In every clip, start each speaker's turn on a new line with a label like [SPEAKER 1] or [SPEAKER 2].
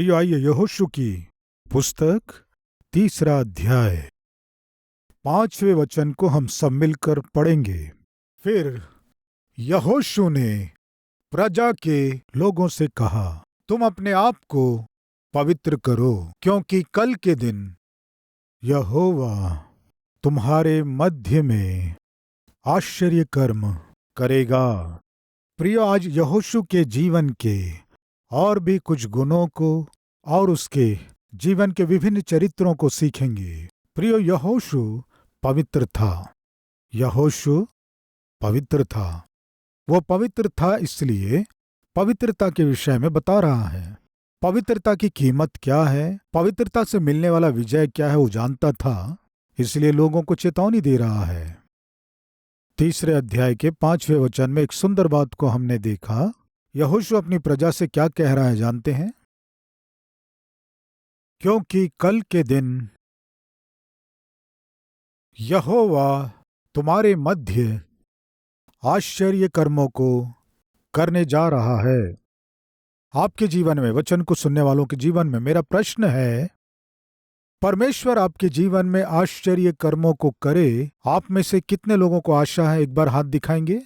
[SPEAKER 1] प्रिय आइए यहोशू की पुस्तक 3 अध्याय 5वें वचन को हम सब मिलकर पढ़ेंगे। फिर यहोशू ने प्रजा के लोगों से कहा, तुम अपने आप को पवित्र करो, क्योंकि कल के दिन यहोवा तुम्हारे मध्य में आश्चर्य कर्म करेगा। प्रिय, आज यहोशू के जीवन के और भी कुछ गुणों को और उसके जीवन के विभिन्न चरित्रों को सीखेंगे। प्रिय, यहोशू पवित्र था। यहोशू पवित्र था। वो पवित्र था, इसलिए पवित्रता के विषय में बता रहा है। पवित्रता की कीमत क्या है, पवित्रता से मिलने वाला विजय क्या है, वो जानता था, इसलिए लोगों को चेतावनी दे रहा है। 3 अध्याय के 5वें वचन में एक सुंदर बात को हमने देखा। यहोशू अपनी प्रजा से क्या कह रहा है, जानते हैं? क्योंकि कल के दिन यहोवा तुम्हारे मध्य आश्चर्य कर्मों को करने जा रहा है। आपके जीवन में, वचन को सुनने वालों के जीवन में मेरा प्रश्न है, परमेश्वर आपके जीवन में आश्चर्य कर्मों को करे, आप में से कितने लोगों को आशा है? एक बार हाथ दिखाएंगे।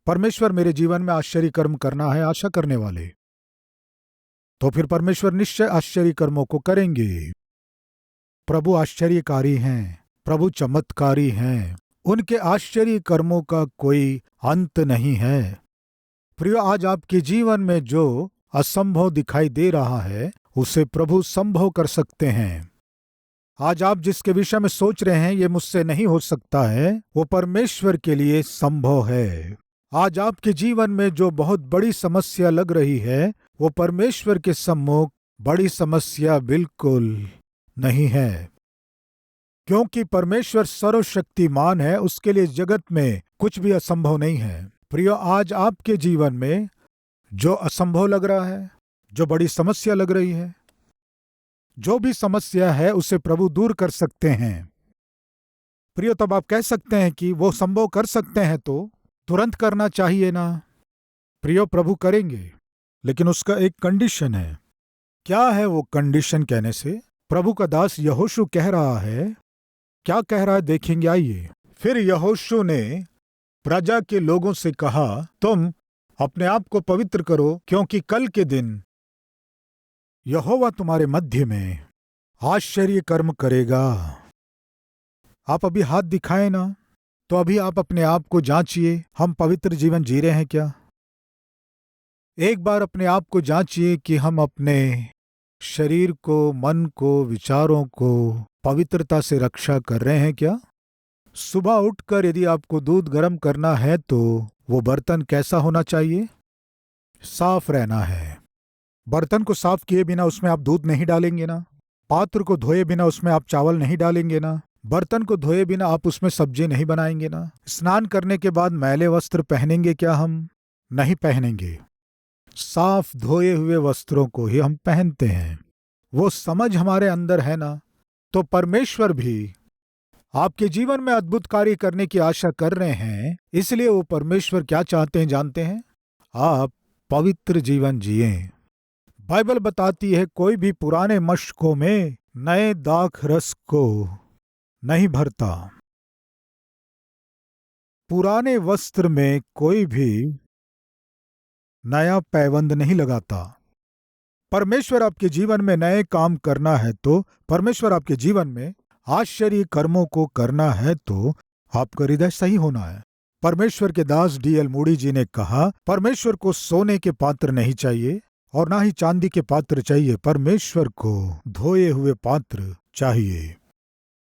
[SPEAKER 1] परमेश्वर मेरे जीवन में आश्चर्य कर्म करना है, आशा करने वाले। तो फिर परमेश्वर निश्चय आश्चर्य कर्मों को करेंगे। प्रभु आश्चर्यकारी हैं, प्रभु चमत्कारी हैं, उनके आश्चर्य कर्मों का कोई अंत नहीं है। प्रिय, आज आपके जीवन में जो असंभव दिखाई दे रहा है, उसे प्रभु संभव कर सकते हैं। आज आप जिसके विषय में सोच रहे हैं ये मुझसे नहीं हो सकता है, वो परमेश्वर के लिए संभव है। आज आपके जीवन में जो बहुत बड़ी समस्या लग रही है, वो परमेश्वर के सम्मुख बड़ी समस्या बिल्कुल नहीं है, क्योंकि परमेश्वर सर्वशक्तिमान है। उसके लिए जगत में कुछ भी असंभव नहीं है। प्रियो, आज आपके जीवन में जो असंभव लग रहा है, जो बड़ी समस्या लग रही है, जो भी समस्या है, उसे प्रभु दूर कर सकते हैं। प्रियो, तब आप कह सकते हैं कि वो संभव कर सकते हैं तो तुरंत करना चाहिए ना? प्रियो, प्रभु करेंगे, लेकिन उसका एक कंडीशन है। क्या है वो कंडीशन? कहने से प्रभु का दास यहोशू कह रहा है, क्या कह रहा है देखेंगे, आइए। फिर यहोशू ने प्रजा के लोगों से कहा, तुम अपने आप को पवित्र करो, क्योंकि कल के दिन यहोवा तुम्हारे मध्य में आश्चर्य कर्म करेगा। आप अभी हाथ दिखाए ना, तो अभी आप अपने आप को जांचिए, हम पवित्र जीवन जी रहे हैं क्या? एक बार अपने आप को जांचिए कि हम अपने शरीर को, मन को, विचारों को पवित्रता से रक्षा कर रहे हैं क्या? सुबह उठकर यदि आपको दूध गर्म करना है तो वो बर्तन कैसा होना चाहिए? साफ रहना है। बर्तन को साफ किए बिना उसमें आप दूध नहीं डालेंगे ना। पात्र को धोए बिना उसमें आप चावल नहीं डालेंगे ना। बर्तन को धोए बिना आप उसमें सब्जी नहीं बनाएंगे ना। स्नान करने के बाद मैले वस्त्र पहनेंगे क्या? हम नहीं पहनेंगे। साफ धोए हुए वस्त्रों को ही हम पहनते हैं। वो समझ हमारे अंदर है ना। तो परमेश्वर भी आपके जीवन में अद्भुत कार्य करने की आशा कर रहे हैं। इसलिए वो परमेश्वर क्या चाहते हैं, जानते हैं? आप पवित्र जीवन जिएं। बाइबल बताती है, कोई भी पुराने मशकों में नए दाख रस को नहीं भरता। पुराने वस्त्र में कोई भी नया पैबंद नहीं लगाता। परमेश्वर आपके जीवन में नए काम करना है तो, परमेश्वर आपके जीवन में आश्चर्य कर्मों को करना है तो आपका हृदय सही होना है। परमेश्वर के दास D.L. मूडी जी ने कहा, परमेश्वर को सोने के पात्र नहीं चाहिए और ना ही चांदी के पात्र चाहिए, परमेश्वर को धोए हुए पात्र चाहिए,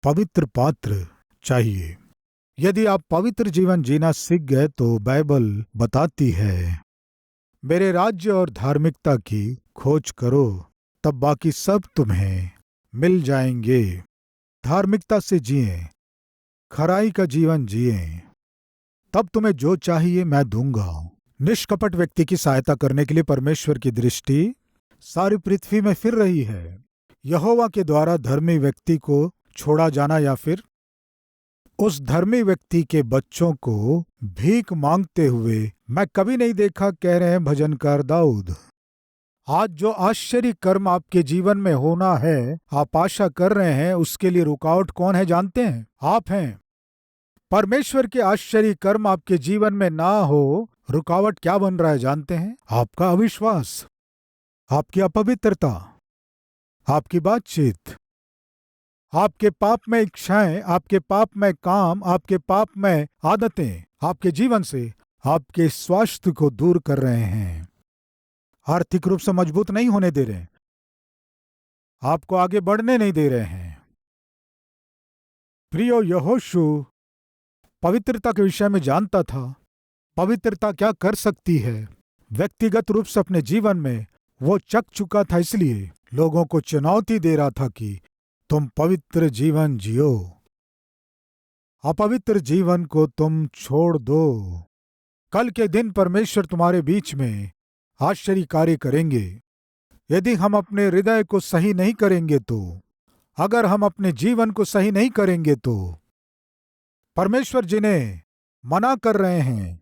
[SPEAKER 1] पवित्र पात्र चाहिए। यदि आप पवित्र जीवन जीना सीख गए तो बाइबल बताती है, मेरे राज्य और धार्मिकता की खोज करो, तब बाकी सब तुम्हें मिल जाएंगे। धार्मिकता से जिए, खराई का जीवन जिए, तब तुम्हें जो चाहिए मैं दूंगा। निष्कपट व्यक्ति की सहायता करने के लिए परमेश्वर की दृष्टि सारी पृथ्वी में फिर रही है। यहोवा के द्वारा धर्मी व्यक्ति को छोड़ा जाना या फिर उस धर्मी व्यक्ति के बच्चों को भीख मांगते हुए मैं कभी नहीं देखा, कह रहे हैं भजनकार दाऊद। आज जो आश्चर्य कर्म आपके जीवन में होना है, आप आशा कर रहे हैं, उसके लिए रुकावट कौन है जानते हैं? आप हैं। परमेश्वर के आश्चर्य कर्म आपके जीवन में ना हो, रुकावट क्या बन रहा है जानते हैं? आपका अविश्वास, आपकी अपवित्रता, आपकी बातचीत, आपके पाप में इच्छाएं, आपके पाप में काम, आपके पाप में आदतें आपके जीवन से आपके स्वास्थ्य को दूर कर रहे हैं, आर्थिक रूप से मजबूत नहीं होने दे रहे, आपको आगे बढ़ने नहीं दे रहे हैं। प्रियो, यहोशू पवित्रता के विषय में जानता था। पवित्रता क्या कर सकती है, व्यक्तिगत रूप से अपने जीवन में वो चख चुका था, इसलिए लोगों को चुनौती दे रहा था कि तुम पवित्र जीवन जियो, अपवित्र जीवन को तुम छोड़ दो। कल के दिन परमेश्वर तुम्हारे बीच में आश्चर्य कार्य करेंगे। यदि हम अपने हृदय को सही नहीं करेंगे तो, अगर हम अपने जीवन को सही नहीं करेंगे तो, परमेश्वर जिन्हें मना कर रहे हैं,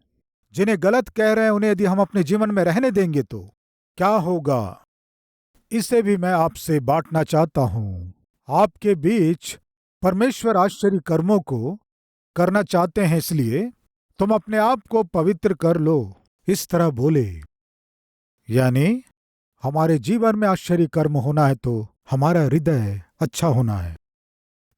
[SPEAKER 1] जिन्हें गलत कह रहे हैं, उन्हें यदि हम अपने जीवन में रहने देंगे तो क्या होगा, इसे भी मैं आपसे बांटना चाहता हूं। आपके बीच परमेश्वर आश्चर्य कर्मों को करना चाहते हैं, इसलिए तुम अपने आप को पवित्र कर लो। इस तरह बोले, यानी हमारे जीवन में आश्चर्य कर्म होना है तो हमारा हृदय अच्छा होना है।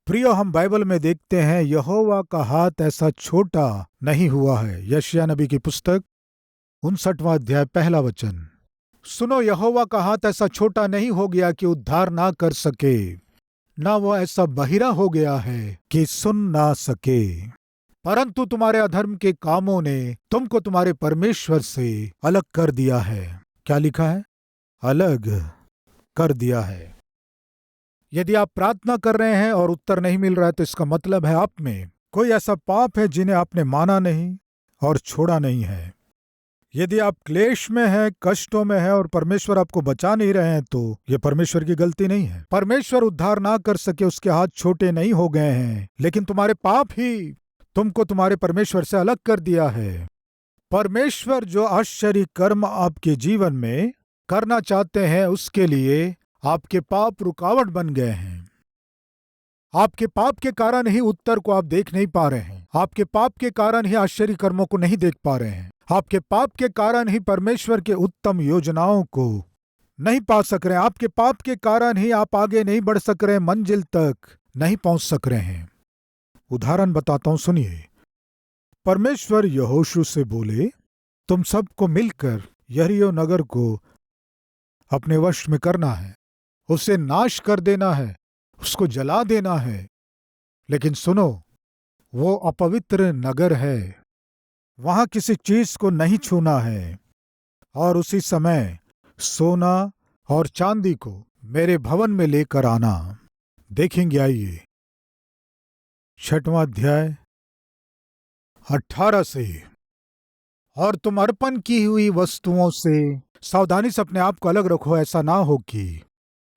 [SPEAKER 1] प्रियो, हम बाइबल में देखते हैं यहोवा का हाथ ऐसा छोटा नहीं हुआ है। यशायाह नबी की पुस्तक 59वां अध्याय 1 वचन। सुनो, यहोवा का हाथ ऐसा छोटा नहीं हो गया कि उद्धार ना कर सके, ना वो ऐसा बहिरा हो गया है कि सुन ना सके, परंतु तुम्हारे अधर्म के कामों ने तुमको तुम्हारे परमेश्वर से अलग कर दिया है। क्या लिखा है? अलग कर दिया है। यदि आप प्रार्थना कर रहे हैं और उत्तर नहीं मिल रहा है तो इसका मतलब है आप में कोई ऐसा पाप है जिन्हें आपने माना नहीं और छोड़ा नहीं है। यदि आप क्लेश में हैं, कष्टों में हैं और परमेश्वर आपको बचा नहीं रहे हैं तो ये परमेश्वर की गलती नहीं है। परमेश्वर उद्धार ना कर सके, उसके हाथ छोटे नहीं हो गए हैं, लेकिन तुम्हारे पाप ही तुमको तुम्हारे परमेश्वर से अलग कर दिया है। परमेश्वर जो आश्चर्य कर्म आपके जीवन में करना चाहते हैं, उसके लिए आपके पाप रुकावट बन गए हैं। आपके पाप के कारण ही उत्तर को आप देख नहीं पा रहे हैं। आपके पाप के कारण ही आश्चर्य कर्मों को नहीं देख पा रहे हैं। आपके पाप के कारण ही परमेश्वर के उत्तम योजनाओं को नहीं पा सक रहे हैं। आपके पाप के कारण ही आप आगे नहीं बढ़ सक रहे हैं, मंजिल तक नहीं पहुंच सक रहे हैं। उदाहरण बताता हूं, सुनिए। परमेश्वर यहोशू से बोले, तुम सबको मिलकर यरीहो नगर को अपने वश में करना है, उसे नाश कर देना है, उसको जला देना है। लेकिन सुनो, वो अपवित्र नगर है, वहां किसी चीज को नहीं छूना है, और उसी समय सोना और चांदी को मेरे भवन में लेकर आना। देखेंगे, आइए 6वां अध्याय 18 से। और तुम अर्पण की हुई वस्तुओं से सावधानी से अपने आप को अलग रखो, ऐसा ना हो कि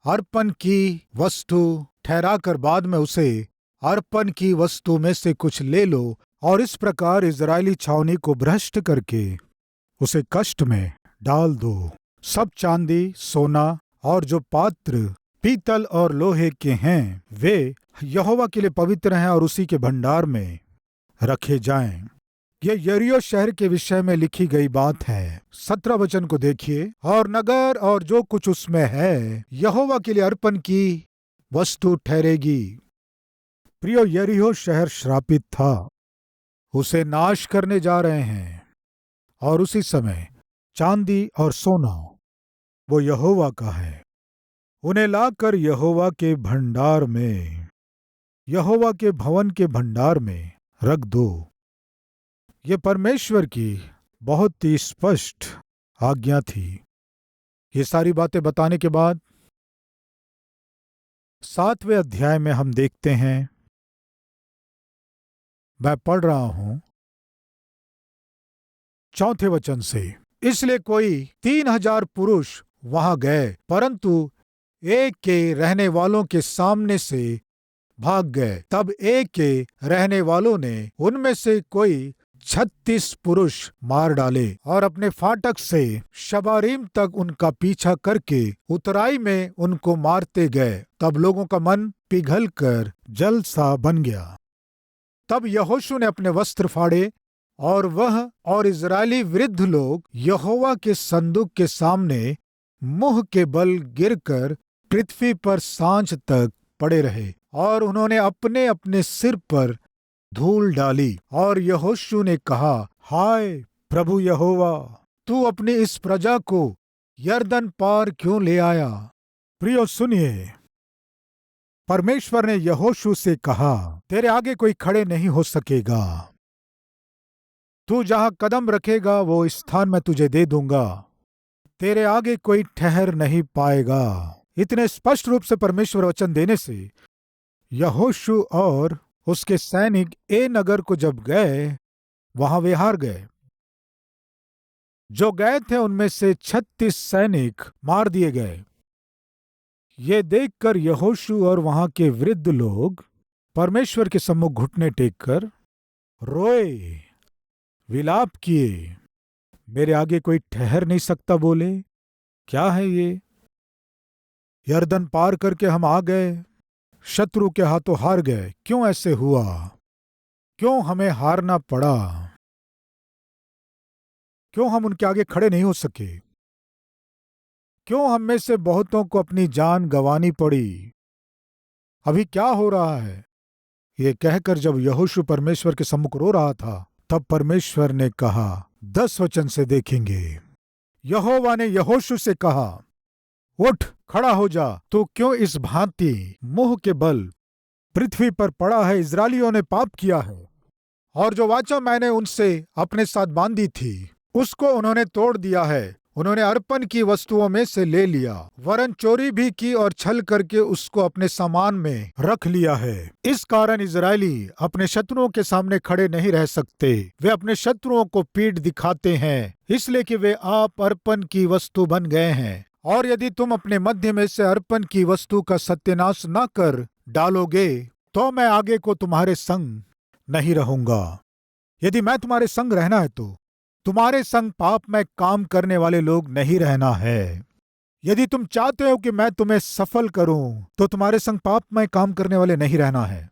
[SPEAKER 1] अर्पण की वस्तु ठहरा कर बाद में उसे अर्पण की वस्तु में से कुछ ले लो और इस प्रकार इजरायली छावनी को भ्रष्ट करके उसे कष्ट में डाल दो। सब चांदी, सोना और जो पात्र पीतल और लोहे के हैं वे यहोवा के लिए पवित्र हैं और उसी के भंडार में रखे जाएं। ये यरीहो शहर के विषय में लिखी गई बात है। 17 वचन को देखिए। और नगर और जो कुछ उसमें है यहोवा के लिए अर्पण की वस्तु ठहरेगी। प्रियो, यरीहो शहर श्रापित था, उसे नाश करने जा रहे हैं, और उसी समय चांदी और सोना वो यहोवा का है, उन्हें लाकर यहोवा के भंडार में, यहोवा के भवन के भंडार में रख दो। ये परमेश्वर की बहुत ही स्पष्ट आज्ञा थी। ये सारी बातें बताने के बाद 7वें अध्याय में हम देखते हैं, मैं पढ़ रहा हूं 4 वचन से। इसलिए कोई 3000 पुरुष वहां गए, परंतु एक के रहने वालों के सामने से भाग गए। तब एक के रहने वालों ने उनमें से कोई 36 पुरुष मार डाले और अपने फाटक से शबारीम तक उनका पीछा करके उतराई में उनको मारते गए। तब लोगों का मन पिघलकर जल सा बन गया। तब यहोशू ने अपने वस्त्र फाड़े और वह और इजरायली वृद्ध लोग यहोवा के संदूक के सामने मुंह के बल गिरकर पृथ्वी पर सांझ तक पड़े रहे और उन्होंने अपने अपने सिर पर धूल डाली। और यहोशू ने कहा, हाय प्रभु यहोवा, तू अपनी इस प्रजा को यरदन पार क्यों ले आया? प्रियो सुनिए, परमेश्वर ने यहोशू से कहा, तेरे आगे कोई खड़े नहीं हो सकेगा। तू जहां कदम रखेगा वो स्थान मैं तुझे दे दूंगा। तेरे आगे कोई ठहर नहीं पाएगा। इतने स्पष्ट रूप से परमेश्वर वचन देने से यहोशू और उसके सैनिक ए नगर को जब गए, वहां वे हार गए। जो गए थे उनमें से 36 सैनिक मार दिए गए। ये देखकर यहोशू और वहां के वृद्ध लोग परमेश्वर के सम्मुख घुटने टेककर रोए, विलाप किए। मेरे आगे कोई ठहर नहीं सकता बोले, क्या है ये? यरदन पार करके हम आ गए, शत्रु के हाथों हार गए। क्यों ऐसे हुआ? क्यों हमें हारना पड़ा? क्यों हम उनके आगे खड़े नहीं हो सके? क्यों हम में से बहुतों को अपनी जान गंवानी पड़ी? अभी क्या हो रहा है? ये कहकर जब यहोशू परमेश्वर के सम्मुख रो रहा था, तब परमेश्वर ने कहा, 10 वचन से देखेंगे। यहोवा ने यहोशू से कहा, उठ, खड़ा हो जा। तू क्यों इस भांति मुंह के बल पृथ्वी पर पड़ा है? इस्राएलियों ने पाप किया है और जो वाचा मैंने उनसे अपने साथ बांधी थी उसको उन्होंने तोड़ दिया है। उन्होंने अर्पण की वस्तुओं में से ले लिया, वरन चोरी भी की और छल करके उसको अपने सामान में रख लिया है। इस कारण इजरायली अपने शत्रुओं के सामने खड़े नहीं रह सकते। वे अपने शत्रुओं को पीठ दिखाते हैं, इसलिए कि वे आप अर्पण की वस्तु बन गए हैं। और यदि तुम अपने मध्य में से अर्पण की वस्तु का सत्यानाश न कर डालोगे, तो मैं आगे को तुम्हारे संग नहीं रहूंगा। यदि मैं तुम्हारे संग रहना है तो तुम्हारे संग पाप में काम करने वाले लोग नहीं रहना है। यदि तुम चाहते हो कि मैं तुम्हें सफल करूं, तो तुम्हारे संग पाप में काम करने वाले नहीं रहना है।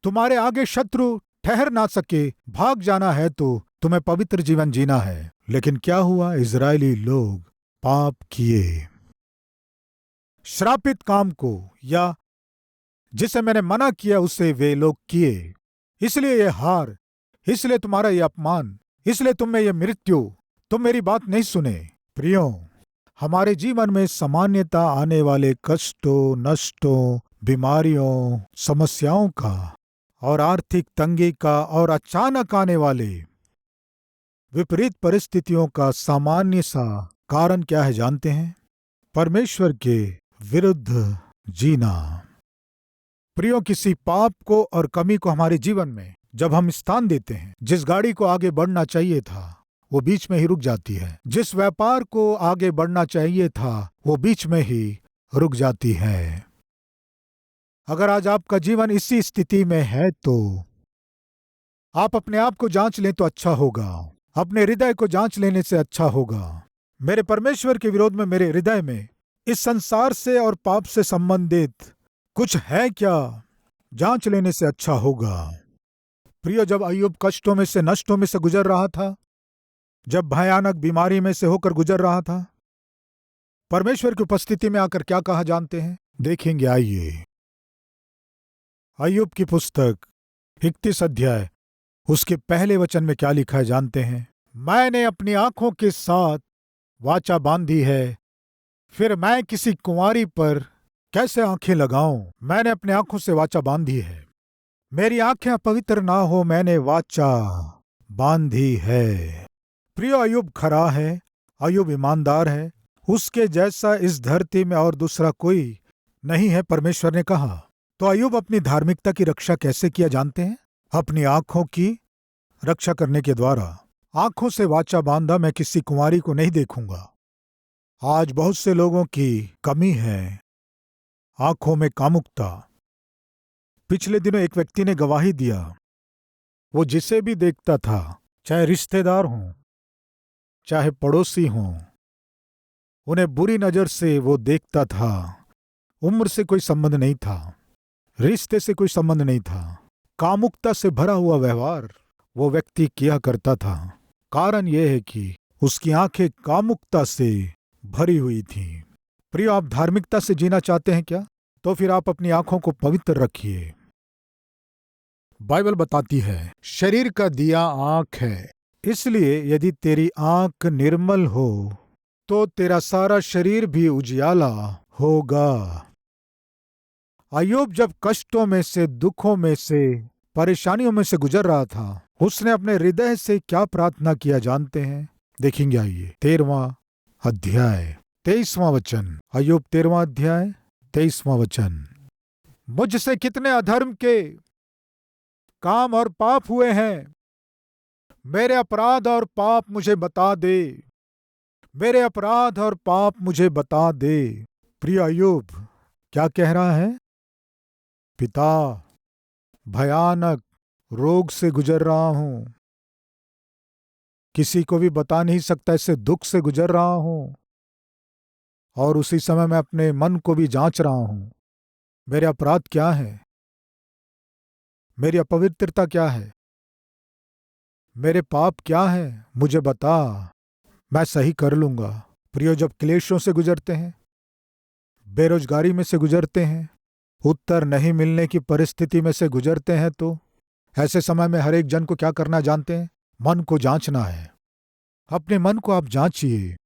[SPEAKER 1] तुम्हारे आगे शत्रु ठहर ना सके, भाग जाना है तो तुम्हें पवित्र जीवन जीना है। लेकिन क्या हुआ? इजरायली लोग पाप किए। श्रापित काम को या जिसे मैंने मना किया उसे वे लोग किए। इसलिए ये हार, इसलिए तुम्हारा ये अपमान, इसलिए तुम में ये मृत्यु। तुम मेरी बात नहीं सुने। प्रियो, हमारे जीवन में सामान्यता आने वाले कष्टों, नष्टों, बीमारियों, समस्याओं का और आर्थिक तंगी का और अचानक आने वाले विपरीत परिस्थितियों का सामान्य सा कारण क्या है जानते हैं? परमेश्वर के विरुद्ध जीना। प्रियो, किसी पाप को और कमी को हमारे जीवन में जब हम स्थान देते हैं, जिस गाड़ी को आगे बढ़ना चाहिए था वो बीच में ही रुक जाती है। जिस व्यापार को आगे बढ़ना चाहिए था वो बीच में ही रुक जाती है। अगर आज आपका जीवन इसी स्थिति में है तो आप अपने आप को जांच लें तो अच्छा होगा। अपने हृदय को जांच लेने से अच्छा होगा। मेरे परमेश्वर के विरोध में मेरे हृदय में इस संसार से और पाप से संबंधित कुछ है क्या? जांच लेने से अच्छा होगा। प्रियो, जब अय्यूब कष्टों में से, नष्टों में से गुजर रहा था, जब भयानक बीमारी में से होकर गुजर रहा था, परमेश्वर की उपस्थिति में आकर क्या कहा जानते हैं? देखेंगे, आइए। अय्यूब की पुस्तक 31 अध्याय उसके पहले वचन में क्या लिखा है जानते हैं? मैंने अपनी आंखों के साथ वाचा बांधी है, फिर मैं किसी कुंवारी पर कैसे आंखें लगाऊं? मैंने अपनी आंखों से वाचा बांधी है, मेरी आंखें अपवित्र ना हो, मैंने वाचा बांधी है। प्रियो, अय्यूब खरा है, अय्यूब ईमानदार है, उसके जैसा इस धरती में और दूसरा कोई नहीं है, परमेश्वर ने कहा। तो अय्यूब अपनी धार्मिकता की रक्षा कैसे किया जानते हैं? अपनी आंखों की रक्षा करने के द्वारा। आंखों से वाचा बांधा, मैं किसी कुंवारी को नहीं देखूंगा। आज बहुत से लोगों की कमी है आंखों में कामुकता। पिछले दिनों एक व्यक्ति ने गवाही दिया, वो जिसे भी देखता था, चाहे रिश्तेदार हों, चाहे पड़ोसी हों, उन्हें बुरी नजर से वो देखता था। उम्र से कोई संबंध नहीं था, रिश्ते से कोई संबंध नहीं था, कामुकता से भरा हुआ व्यवहार वो व्यक्ति किया करता था। कारण यह है कि उसकी आंखें कामुकता से भरी हुई थीं। प्रिय, आप धार्मिकता से जीना चाहते हैं क्या? तो फिर आप अपनी आंखों को पवित्र रखिए। बाइबल बताती है शरीर का दिया आंख है, इसलिए यदि तेरी आंख निर्मल हो तो तेरा सारा शरीर भी उजियाला होगा। अय्यूब जब कष्टों में से, दुखों में से, परेशानियों में से गुजर रहा था, उसने अपने हृदय से क्या प्रार्थना किया जानते हैं? देखेंगे, आइए। 13वां अध्याय 23वां वचन। अय्यूब 13वां अध्याय 23वां वचन। मुझसे कितने अधर्म के काम और पाप हुए हैं, मेरे अपराध और पाप मुझे बता दे, मेरे अपराध और पाप मुझे बता दे। प्रिय अय्यूब क्या कह रहा है? पिता, भयानक रोग से गुजर रहा हूं, किसी को भी बता नहीं सकता, इससे दुख से गुजर रहा हूं, और उसी समय मैं अपने मन को भी जांच रहा हूं। मेरे अपराध क्या है? मेरी अपवित्रता क्या है? मेरे पाप क्या है? मुझे बता, मैं सही कर लूंगा। प्रियो, जब क्लेशों से गुजरते हैं, बेरोजगारी में से गुजरते हैं, उत्तर नहीं मिलने की परिस्थिति में से गुजरते हैं, तो ऐसे समय में हर एक जन को क्या करना जानते हैं? मन को जांचना है। अपने मन को आप जांचिए।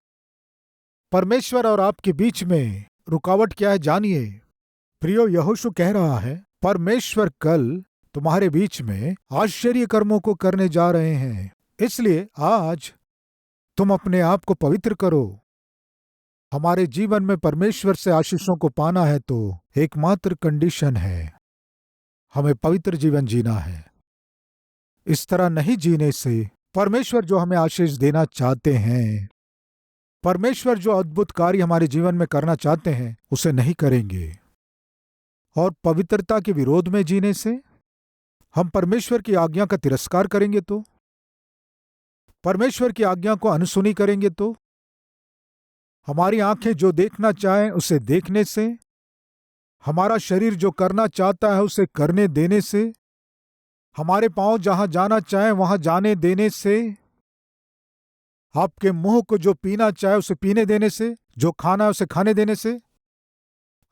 [SPEAKER 1] परमेश्वर और आपके बीच में रुकावट क्या है जानिए। प्रियो, यहोशू कह रहा है परमेश्वर कल तुम्हारे बीच में आश्चर्य कर्मों को करने जा रहे हैं, इसलिए आज तुम अपने आप को पवित्र करो। हमारे जीवन में परमेश्वर से आशीषों को पाना है तो एकमात्र कंडीशन है, हमें पवित्र जीवन जीना है। इस तरह नहीं जीने से परमेश्वर जो हमें आशीष देना चाहते हैं, परमेश्वर जो अद्भुत कार्य हमारे जीवन में करना चाहते हैं, उसे नहीं करेंगे। और पवित्रता के विरोध में जीने से हम परमेश्वर की आज्ञा का तिरस्कार करेंगे, तो परमेश्वर की आज्ञा को अनसुनी करेंगे, तो हमारी आंखें जो देखना चाहें उसे देखने से, हमारा शरीर जो करना चाहता है उसे करने देने से, हमारे पांव जहां जाना चाहें वहां जाने देने से, आपके मुंह को जो पीना चाहे उसे पीने देने से, जो खाना है उसे खाने देने से,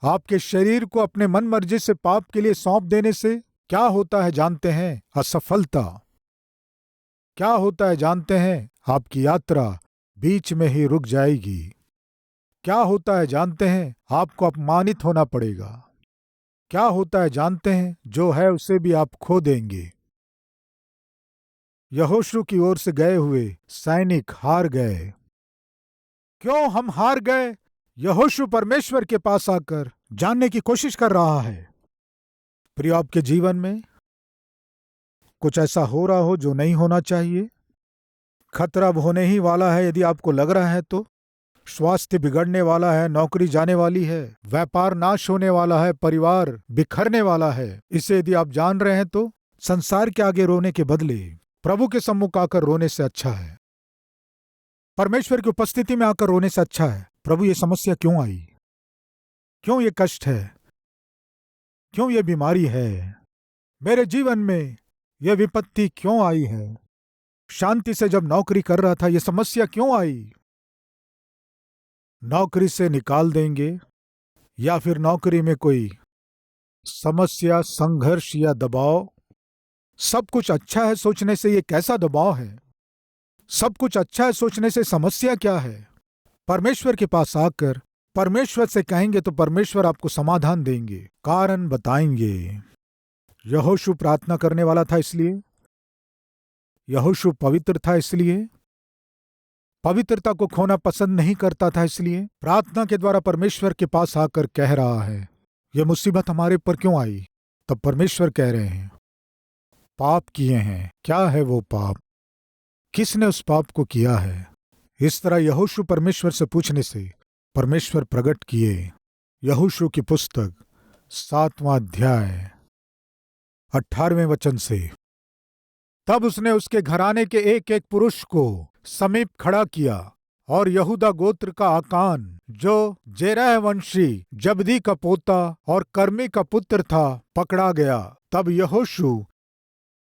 [SPEAKER 1] आपके शरीर को अपने मन मर्जी से पाप के लिए सौंप देने से क्या होता है जानते हैं? असफलता। क्या होता है जानते हैं? आपकी यात्रा बीच में ही रुक जाएगी। क्या होता है जानते हैं? आपको अपमानित होना पड़ेगा। क्या होता है जानते हैं? जो है उसे भी आप खो देंगे। यहोशू की ओर से गए हुए सैनिक हार गए। क्यों हम हार गए? यहोशू परमेश्वर के पास आकर जानने की कोशिश कर रहा है। प्रिय, आपके जीवन में कुछ ऐसा हो रहा हो जो नहीं होना चाहिए, खतरा होने ही वाला है यदि आपको लग रहा है तो, स्वास्थ्य बिगड़ने वाला है, नौकरी जाने वाली है, व्यापार नाश होने वाला है, परिवार बिखरने वाला है, इसे यदि आप जान रहे हैं तो संसार के आगे रोने के बदले प्रभु के सम्मुख आकर रोने से अच्छा है, परमेश्वर की उपस्थिति में आकर रोने से अच्छा है। प्रभु, ये समस्या क्यों आई? क्यों ये कष्ट है? क्यों ये बीमारी है? मेरे जीवन में यह विपत्ति क्यों आई है? शांति से जब नौकरी कर रहा था, यह समस्या क्यों आई? नौकरी से निकाल देंगे, या फिर नौकरी में कोई समस्या, संघर्ष या दबाव? सब कुछ अच्छा है सोचने से ये कैसा दबाव है? सब कुछ अच्छा है सोचने से समस्या क्या है? परमेश्वर के पास आकर परमेश्वर से कहेंगे तो परमेश्वर आपको समाधान देंगे, कारण बताएंगे। यहोशू प्रार्थना करने वाला था, इसलिए यहोशू पवित्र था, इसलिए पवित्रता को खोना पसंद नहीं करता था, इसलिए प्रार्थना के द्वारा परमेश्वर के पास आकर कह रहा है, यह मुसीबत हमारे पर क्यों आई? तब परमेश्वर कह रहे हैं, पाप किए हैं। क्या है वो पाप? किसने उस पाप को किया है? इस तरह यहोशू परमेश्वर से पूछने से परमेश्वर प्रकट किए। यहोशू की पुस्तक 7वां अध्याय 18वें वचन से। तब उसने उसके घराने के एक एक पुरुष को समीप खड़ा किया और यहूदा गोत्र का आकान, जो जेरह वंशी जब्दी का पोता और कर्मी का पुत्र था, पकड़ा गया। तब यहोशू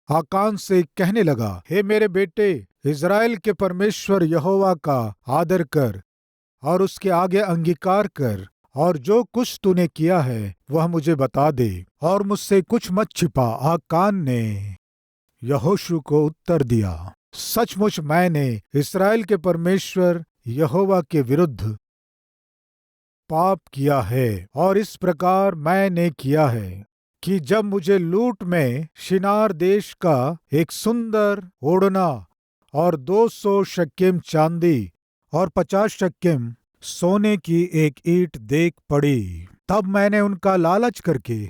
[SPEAKER 1] आकान से कहने लगा, हे मेरे बेटे, इज़राइल के परमेश्वर यहोवा का आदर कर और उसके आगे अंगीकार कर, और जो कुछ तूने किया है वह मुझे बता दे और मुझसे कुछ मत छिपा। आकान ने यहोशू को उत्तर दिया, सचमुच मैंने इस्राएल के परमेश्वर यहोवा के विरुद्ध पाप किया है, और इस प्रकार मैंने किया है कि जब मुझे लूट में शिनार देश का एक सुंदर ओढ़ना और 200 शक्केम चांदी और 50 शक्केम सोने की एक ईंट देख पड़ी, तब मैंने उनका लालच करके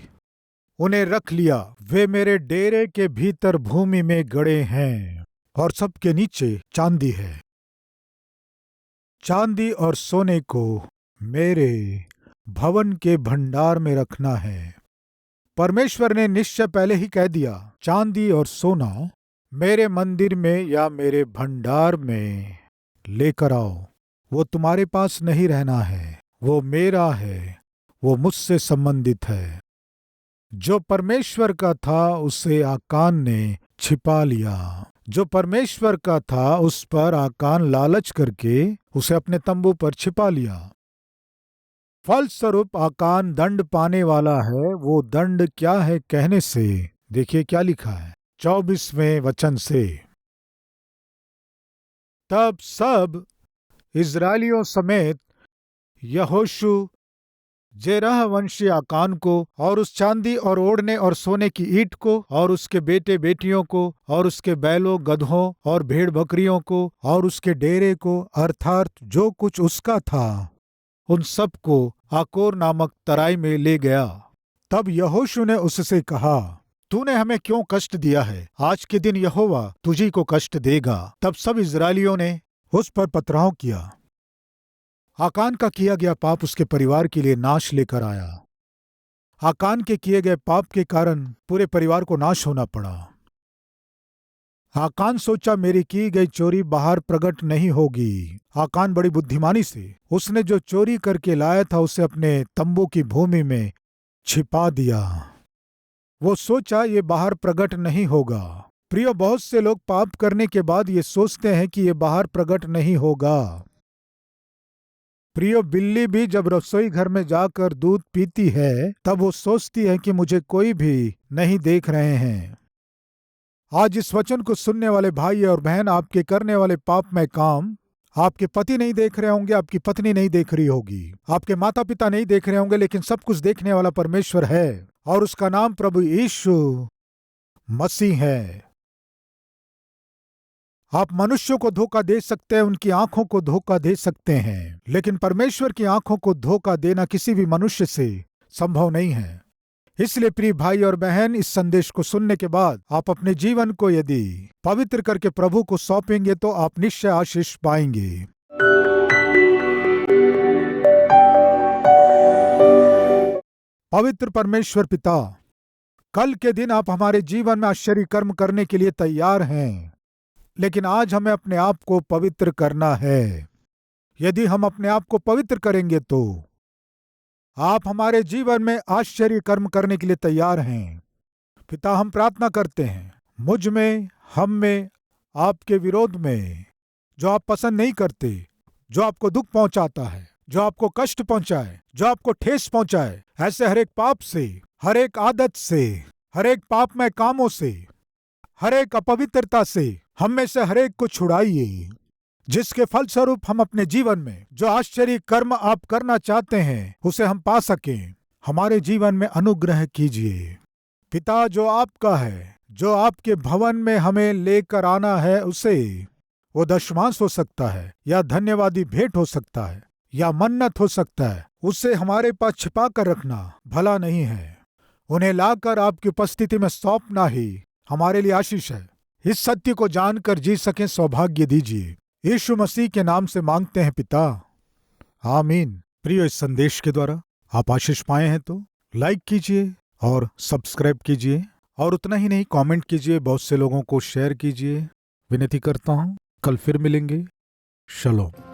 [SPEAKER 1] उन्हें रख लिया। वे मेरे डेरे के भीतर भूमि में गड़े हैं और सबके नीचे चांदी है। चांदी और सोने को मेरे भवन के भंडार में रखना है। परमेश्वर ने निश्चय पहले ही कह दिया, चांदी और सोना मेरे मंदिर में या मेरे भंडार में लेकर आओ। वो तुम्हारे पास नहीं रहना है, वो मेरा है, वो मुझसे संबंधित है। जो परमेश्वर का था उसे आकान ने छिपा लिया। जो परमेश्वर का था उस पर आकान लालच करके उसे अपने तंबू पर छिपा लिया। फलस्वरूप आकान दंड पाने वाला है। वो दंड क्या है कहने से देखिए क्या लिखा है 24वें वचन से, तब सब इज़राइलियों समेत यहोशू जेरह वंशी आकान को और उस चांदी और ओढ़ने और सोने की ईंट को और उसके बेटे बेटियों को और उसके बैलों गधों और भेड़ बकरियों को और उसके डेरे को, अर्थात जो कुछ उसका था, उन सब को आकोर नामक तराई में ले गया। तब यहोशू ने उससे कहा, तूने हमें क्यों कष्ट दिया है? आज के दिन यहोवा तुझी को कष्ट देगा। तब सब इज़राइलियों ने उस पर पथराव किया। आकान का किया गया पाप उसके परिवार के लिए नाश लेकर आया। आकान के किए गए पाप के कारण पूरे परिवार को नाश होना पड़ा। आकान सोचा मेरी की गई चोरी बाहर प्रकट नहीं होगी। आकान बड़ी बुद्धिमानी से उसने जो चोरी करके लाया था उसे अपने तंबू की भूमि में छिपा दिया। वो सोचा ये बाहर प्रकट नहीं होगा। प्रियो, बहुत से लोग पाप करने के बाद ये सोचते हैं कि ये बाहर प्रकट नहीं होगा। प्रियो, बिल्ली भी जब रसोई घर में जाकर दूध पीती है तब वो सोचती है कि मुझे कोई भी नहीं देख रहे हैं। आज इस वचन को सुनने वाले भाई और बहन, आपके करने वाले पापमय काम आपके पति नहीं देख रहे होंगे, आपकी पत्नी नहीं देख रही होगी, आपके माता पिता नहीं देख रहे होंगे, लेकिन सब कुछ देखने वाला परमेश्वर है और उसका नाम प्रभु यीशु मसीह है। आप मनुष्यों को धोखा दे सकते हैं, उनकी आंखों को धोखा दे सकते हैं, लेकिन परमेश्वर की आंखों को धोखा देना किसी भी मनुष्य से संभव नहीं है। इसलिए प्रिय भाई और बहन, इस संदेश को सुनने के बाद आप अपने जीवन को यदि पवित्र करके प्रभु को सौंपेंगे तो आप निश्चय आशीष पाएंगे। पवित्र परमेश्वर पिता, कल के दिन आप हमारे जीवन में आश्चर्य कर्म करने के लिए तैयार हैं, लेकिन आज हमें अपने आप को पवित्र करना है। यदि हम अपने आप को पवित्र करेंगे तो आप हमारे जीवन में आश्चर्य कर्म करने के लिए तैयार हैं। पिता, हम प्रार्थना करते हैं, मुझ में, हम में, आपके विरोध में जो आप पसंद नहीं करते, जो आपको दुख पहुंचाता है, जो आपको कष्ट पहुंचाए, जो आपको ठेस पहुंचाए, ऐसे हर एक पाप से, हर एक आदत से, हर एक पापमय कामों से, हर एक अपवित्रता से हम में से हर एक को छुड़ाइए, जिसके फलस्वरूप हम अपने जीवन में जो आश्चर्य कर्म आप करना चाहते हैं उसे हम पा सकें। हमारे जीवन में अनुग्रह कीजिए पिता, जो आपका है, जो आपके भवन में हमें लेकर आना है, उसे वो दशमांश हो सकता है या धन्यवादी भेंट हो सकता है या मन्नत हो सकता है, उसे हमारे पास छिपा कर रखना भला नहीं है। उन्हें लाकर आपकी उपस्थिति में सौंपना ही हमारे लिए आशीष है। इस सत्य को जानकर जी सकें सौभाग्य दीजिए। यीशु मसीह के नाम से मांगते हैं पिता, आमीन। प्रिय, इस संदेश के द्वारा आप आशीष पाए हैं तो लाइक कीजिए और सब्सक्राइब कीजिए और उतना ही नहीं, कमेंट कीजिए, बहुत से लोगों को शेयर कीजिए। विनती करता हूँ, कल फिर मिलेंगे। शलोम।